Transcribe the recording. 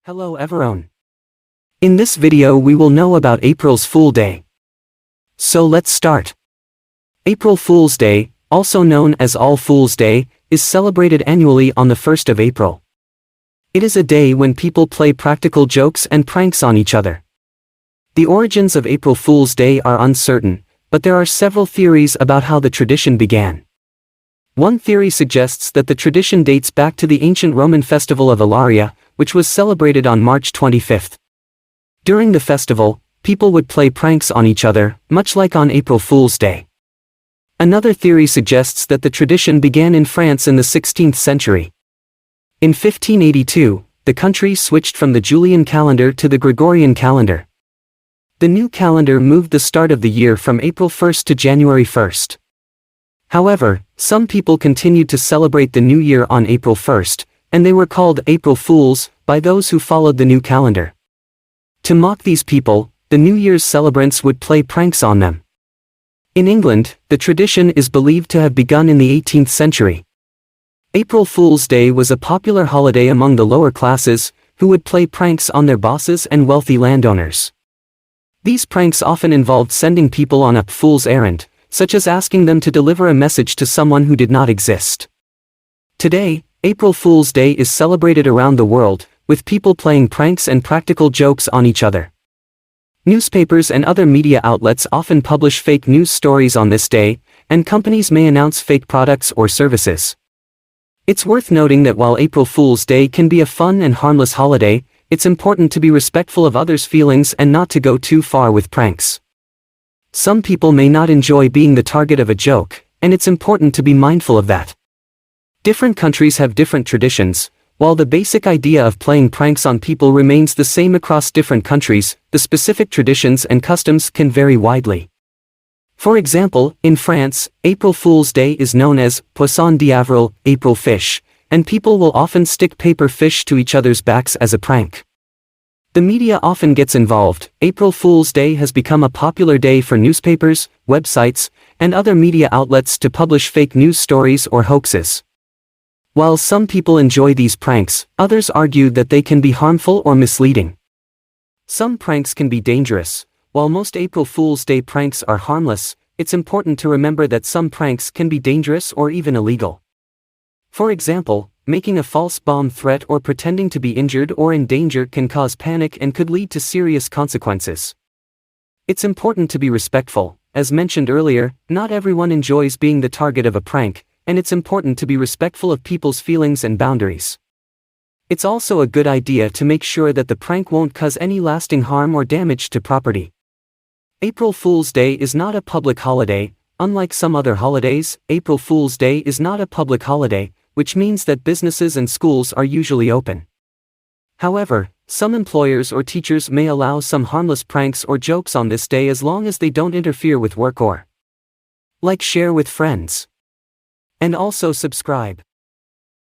Hello everyone. In this video we will know about April's Fool Day. So let's start. April Fool's Day, also known as All Fool's Day, is celebrated annually on the 1st of April. It is a day when people play practical jokes and pranks on each other. The origins of April Fool's Day are uncertain, but there are several theories about how the tradition began. One theory suggests that the tradition dates back to the ancient Roman festival of Ilaria, which was celebrated on March 25th. During the festival, people would play pranks on each other, much like on April Fool's Day. Another theory suggests that the tradition began in France in the 16th century. In 1582, the country switched from the Julian calendar to the Gregorian calendar. The new calendar moved the start of the year from April 1st to January 1st. However, some people continued to celebrate the new year on April 1st, and they were called April Fools by those who followed the new calendar. To mock these people, the New Year's celebrants would play pranks on them. In England, the tradition is believed to have begun in the 18th century. April Fool's Day was a popular holiday among the lower classes, who would play pranks on their bosses and wealthy landowners. These pranks often involved sending people on a fool's errand, such as asking them to deliver a message to someone who did not exist. Today, April Fool's Day is celebrated around the world, with people playing pranks and practical jokes on each other. Newspapers and other media outlets often publish fake news stories on this day, and companies may announce fake products or services. It's worth noting that while April Fool's Day can be a fun and harmless holiday, it's important to be respectful of others' feelings and not to go too far with pranks. Some people may not enjoy being the target of a joke, and it's important to be mindful of that. Different countries have different traditions. While the basic idea of playing pranks on people remains the same across different countries, the specific traditions and customs can vary widely. For example, in France, April Fool's Day is known as Poisson d'Avril, April Fish, and people will often stick paper fish to each other's backs as a prank. The media often gets involved. April Fool's Day has become a popular day for newspapers, websites, and other media outlets to publish fake news stories or hoaxes. While some people enjoy these pranks, others argue that they can be harmful or misleading. Some pranks can be dangerous. While most April Fool's Day pranks are harmless, it's important to remember that some pranks can be dangerous or even illegal. For example, making a false bomb threat or pretending to be injured or in danger can cause panic and could lead to serious consequences. It's important to be respectful. As mentioned earlier, not everyone enjoys being the target of a prank, and it's important to be respectful of people's feelings and boundaries. It's also a good idea to make sure that the prank won't cause any lasting harm or damage to property. April Fool's Day is not a public holiday. Unlike some other holidays, April Fool's Day is not a public holiday, which means that businesses and schools are usually open. However, some employers or teachers may allow some harmless pranks or jokes on this day as long as they don't interfere with work or share with friends. And also subscribe.